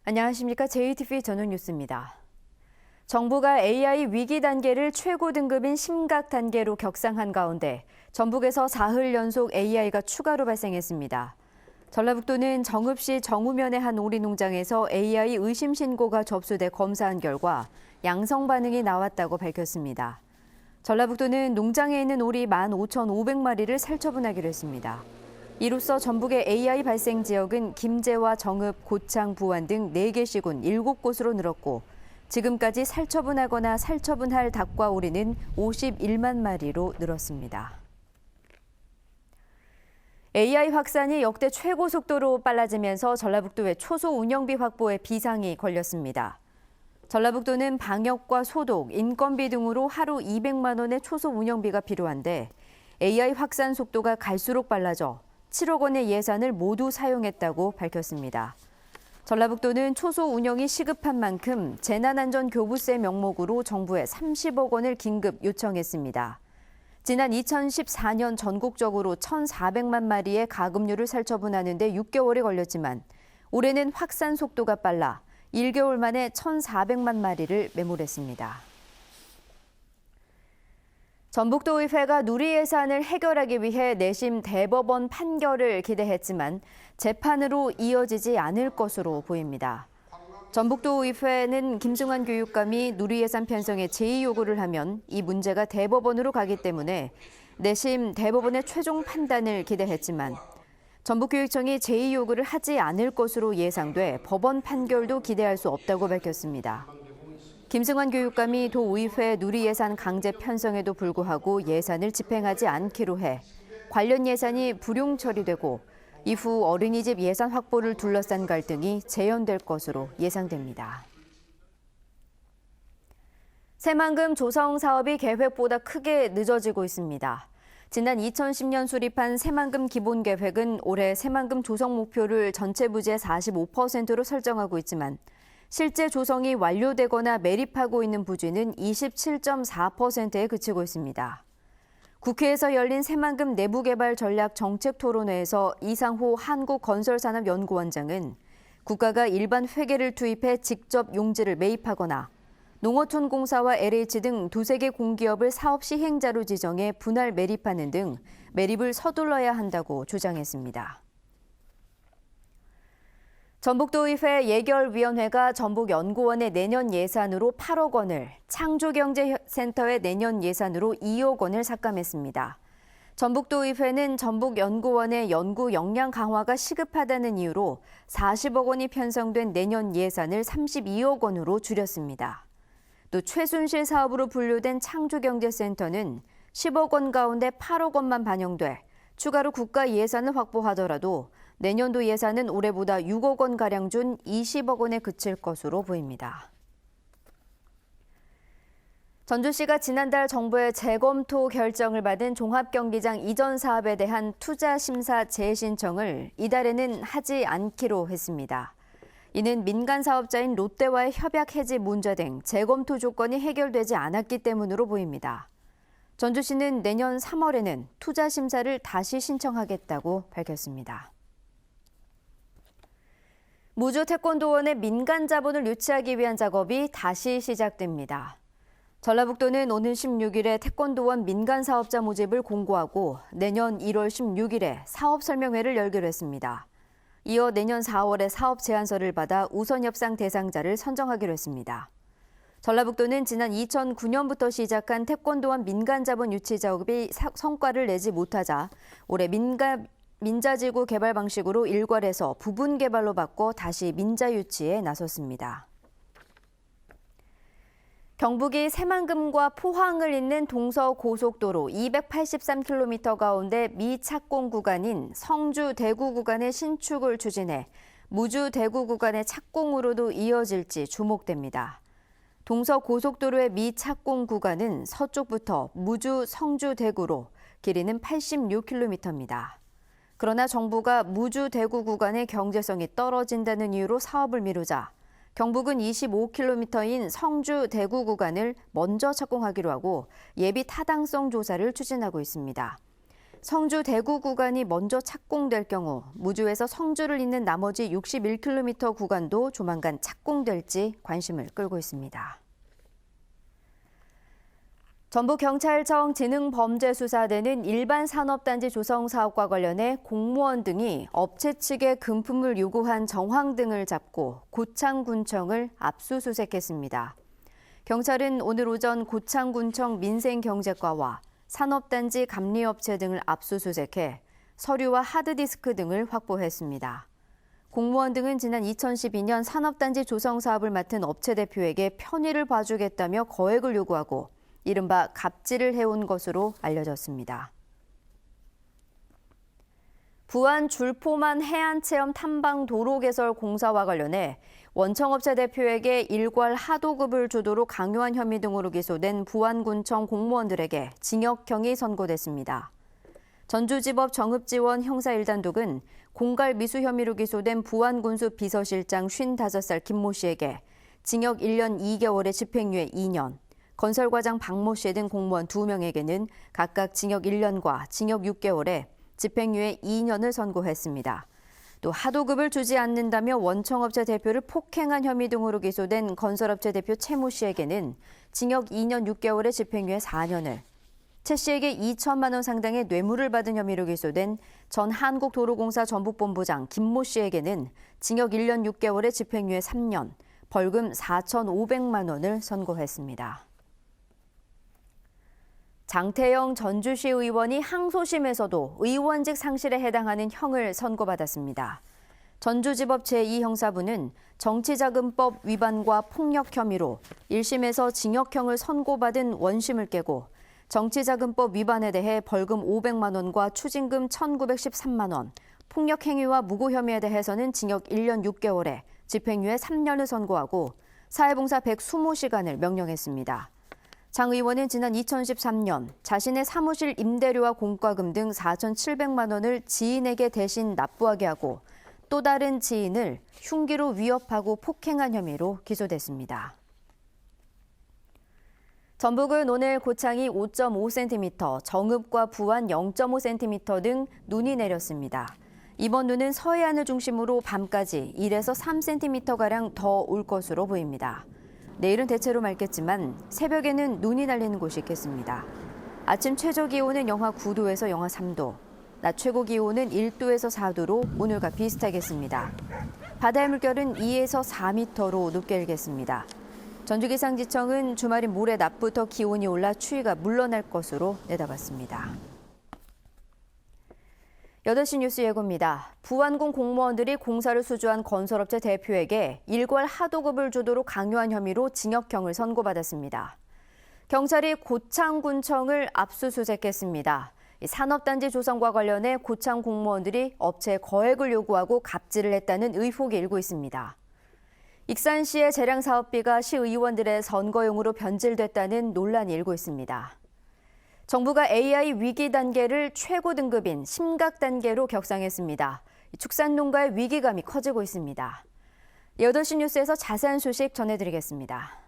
안녕하십니까. JTBC 저녁 뉴스입니다. 정부가 AI 위기 단계를 최고 등급인 심각 단계로 격상한 가운데 전북에서 사흘 연속 AI가 추가로 발생했습니다. 전라북도는 정읍시 정우면의 한 오리 농장에서 AI 의심 신고가 접수돼 검사한 결과 양성 반응이 나왔다고 밝혔습니다. 전라북도는 농장에 있는 오리 15,500마리를 살처분하기로 했습니다. 이로써 전북의 AI 발생 지역은 김제와 정읍, 고창, 부안 등 4개 시군 7곳으로 늘었고 지금까지 살처분하거나 살처분할 닭과 오리는 51만 마리로 늘었습니다. AI 확산이 역대 최고 속도로 빨라지면서 전라북도의 초소 운영비 확보에 비상이 걸렸습니다. 전라북도는 방역과 소독, 인건비 등으로 하루 200만 원의 초소 운영비가 필요한데 AI 확산 속도가 갈수록 빨라져 7억 원의 예산을 모두 사용했다고 밝혔습니다. 전라북도는 초소 운영이 시급한 만큼 재난안전교부세 명목으로 정부에 30억 원을 긴급 요청했습니다. 지난 2014년 전국적으로 1,400만 마리의 가금류를 살처분하는 데 6개월이 걸렸지만 올해는 확산 속도가 빨라 1개월 만에 1,400만 마리를 매몰했습니다. 전북도의회가 누리 예산을 해결하기 위해 내심 대법원 판결을 기대했지만 재판으로 이어지지 않을 것으로 보입니다. 전북도의회는 김승환 교육감이 누리 예산 편성에 제의 요구를 하면 이 문제가 대법원으로 가기 때문에 내심 대법원의 최종 판단을 기대했지만 전북교육청이 제의 요구를 하지 않을 것으로 예상돼 법원 판결도 기대할 수 없다고 밝혔습니다. 김승환 교육감이 도의회 누리 예산 강제 편성에도 불구하고 예산을 집행하지 않기로 해 관련 예산이 불용 처리되고 이후 어린이집 예산 확보를 둘러싼 갈등이 재현될 것으로 예상됩니다. 새만금 조성 사업이 계획보다 크게 늦어지고 있습니다. 지난 2010년 수립한 새만금 기본계획은 올해 새만금 조성 목표를 전체 부지의 45%로 설정하고 있지만 실제 조성이 완료되거나 매립하고 있는 부지는 27.4%에 그치고 있습니다. 국회에서 열린 새만금 내부개발 전략 정책토론회에서 이상호 한국건설산업연구원장은 국가가 일반 회계를 투입해 직접 용지를 매입하거나 농어촌공사와 LH 등 두세 개 공기업을 사업 시행자로 지정해 분할 매립하는 등 매립을 서둘러야 한다고 주장했습니다. 전북도의회 예결위원회가 전북연구원의 내년 예산으로 8억 원을, 창조경제센터의 내년 예산으로 2억 원을 삭감했습니다. 전북도의회는 전북연구원의 연구 역량 강화가 시급하다는 이유로 40억 원이 편성된 내년 예산을 32억 원으로 줄였습니다. 또 최순실 사업으로 분류된 창조경제센터는 10억 원 가운데 8억 원만 반영돼 추가로 국가 예산을 확보하더라도 내년도 예산은 올해보다 6억 원가량 준 20억 원에 그칠 것으로 보입니다. 전주시가 지난달 정부의 재검토 결정을 받은 종합경기장 이전 사업에 대한 투자심사 재신청을 이달에는 하지 않기로 했습니다. 이는 민간 사업자인 롯데와의 협약 해지 문제 등 재검토 조건이 해결되지 않았기 때문으로 보입니다. 전주시는 내년 3월에는 투자 심사를 다시 신청하겠다고 밝혔습니다. 무주 태권도원의 민간 자본을 유치하기 위한 작업이 다시 시작됩니다. 전라북도는 오는 16일에 태권도원 민간 사업자 모집을 공고하고 내년 1월 16일에 사업 설명회를 열기로 했습니다. 이어 내년 4월에 사업 제안서를 받아 우선 협상 대상자를 선정하기로 했습니다. 전라북도는 지난 2009년부터 시작한 태권도원 민간 자본 유치 작업이 성과를 내지 못하자 올해 민자지구 개발 방식으로 일괄해서 부분 개발로 바꿔 다시 민자 유치에 나섰습니다. 경북이 새만금과 포항을 잇는 동서고속도로 283km 가운데 미착공 구간인 성주-대구 구간의 신축을 추진해 무주-대구 구간의 착공으로도 이어질지 주목됩니다. 동서고속도로의 미착공 구간은 서쪽부터 무주-성주-대구로 길이는 86km입니다. 그러나 정부가 무주-대구 구간의 경제성이 떨어진다는 이유로 사업을 미루자 경북은 25km인 성주-대구 구간을 먼저 착공하기로 하고 예비 타당성 조사를 추진하고 있습니다. 성주 대구 구간이 먼저 착공될 경우 무주에서 성주를 잇는 나머지 61km 구간도 조만간 착공될지 관심을 끌고 있습니다. 전북경찰청 지능범죄수사대는 일반 산업단지 조성 사업과 관련해 공무원 등이 업체 측에 금품을 요구한 정황 등을 잡고 고창군청을 압수수색했습니다. 경찰은 오늘 오전 고창군청 민생경제과와 산업단지 감리업체 등을 압수수색해 서류와 하드디스크 등을 확보했습니다. 공무원 등은 지난 2012년 산업단지 조성 사업을 맡은 업체 대표에게 편의를 봐주겠다며 거액을 요구하고 이른바 갑질을 해온 것으로 알려졌습니다. 부안 줄포만 해안체험 탐방 도로 개설 공사와 관련해 원청업체 대표에게 일괄 하도급을 주도록 강요한 혐의 등으로 기소된 부안군청 공무원들에게 징역형이 선고됐습니다. 전주지법 정읍지원 형사 1단독은 공갈 미수 혐의로 기소된 부안군수 비서실장 55살 김모 씨에게 징역 1년 2개월에 집행유예 2년, 건설과장 박모 씨 등 공무원 2명에게는 각각 징역 1년과 징역 6개월에 집행유예 2년을 선고했습니다. 또 하도급을 주지 않는다며 원청업체 대표를 폭행한 혐의 등으로 기소된 건설업체 대표 최모 씨에게는 징역 2년 6개월에 집행유예 4년을, 최 씨에게 2천만 원 상당의 뇌물을 받은 혐의로 기소된 전 한국도로공사 전북본부장 김모 씨에게는 징역 1년 6개월에 집행유예 3년, 벌금 4,500만 원을 선고했습니다. 장태영 전주시 의원이 항소심에서도 의원직 상실에 해당하는 형을 선고받았습니다. 전주지법 제2형사부는 정치자금법 위반과 폭력 혐의로 1심에서 징역형을 선고받은 원심을 깨고 정치자금법 위반에 대해 벌금 500만 원과 추징금 1,913만 원, 폭력 행위와 무고 혐의에 대해서는 징역 1년 6개월에 집행유예 3년을 선고하고 사회봉사 120시간을 명령했습니다. 장 의원은 지난 2013년 자신의 사무실 임대료와 공과금 등 4,700만 원을 지인에게 대신 납부하게 하고 또 다른 지인을 흉기로 위협하고 폭행한 혐의로 기소됐습니다. 전북은 오늘 고창이 5.5cm, 정읍과 부안 0.5cm 등 눈이 내렸습니다. 이번 눈은 서해안을 중심으로 밤까지 1에서 3cm가량 더 올 것으로 보입니다. 내일은 대체로 맑겠지만 새벽에는 눈이 날리는 곳이 있겠습니다. 아침 최저 기온은 영하 9도에서 영하 3도, 낮 최고 기온은 1도에서 4도로 오늘과 비슷하겠습니다. 바다의 물결은 2에서 4m로 높게 일겠습니다. 전주기상지청은 주말인 모레 낮부터 기온이 올라 추위가 물러날 것으로 내다봤습니다. 8시 뉴스 예고입니다. 부안군 공무원들이 공사를 수주한 건설업체 대표에게 일괄 하도급을 주도록 강요한 혐의로 징역형을 선고받았습니다. 경찰이 고창군청을 압수수색했습니다. 산업단지 조성과 관련해 고창 공무원들이 업체에 거액을 요구하고 갑질을 했다는 의혹이 일고 있습니다. 익산시의 재량 사업비가 시의원들의 선거용으로 변질됐다는 논란이 일고 있습니다. 정부가 AI 위기 단계를 최고 등급인 심각 단계로 격상했습니다. 축산농가의 위기감이 커지고 있습니다. 8시 뉴스에서 자세한 소식 전해드리겠습니다.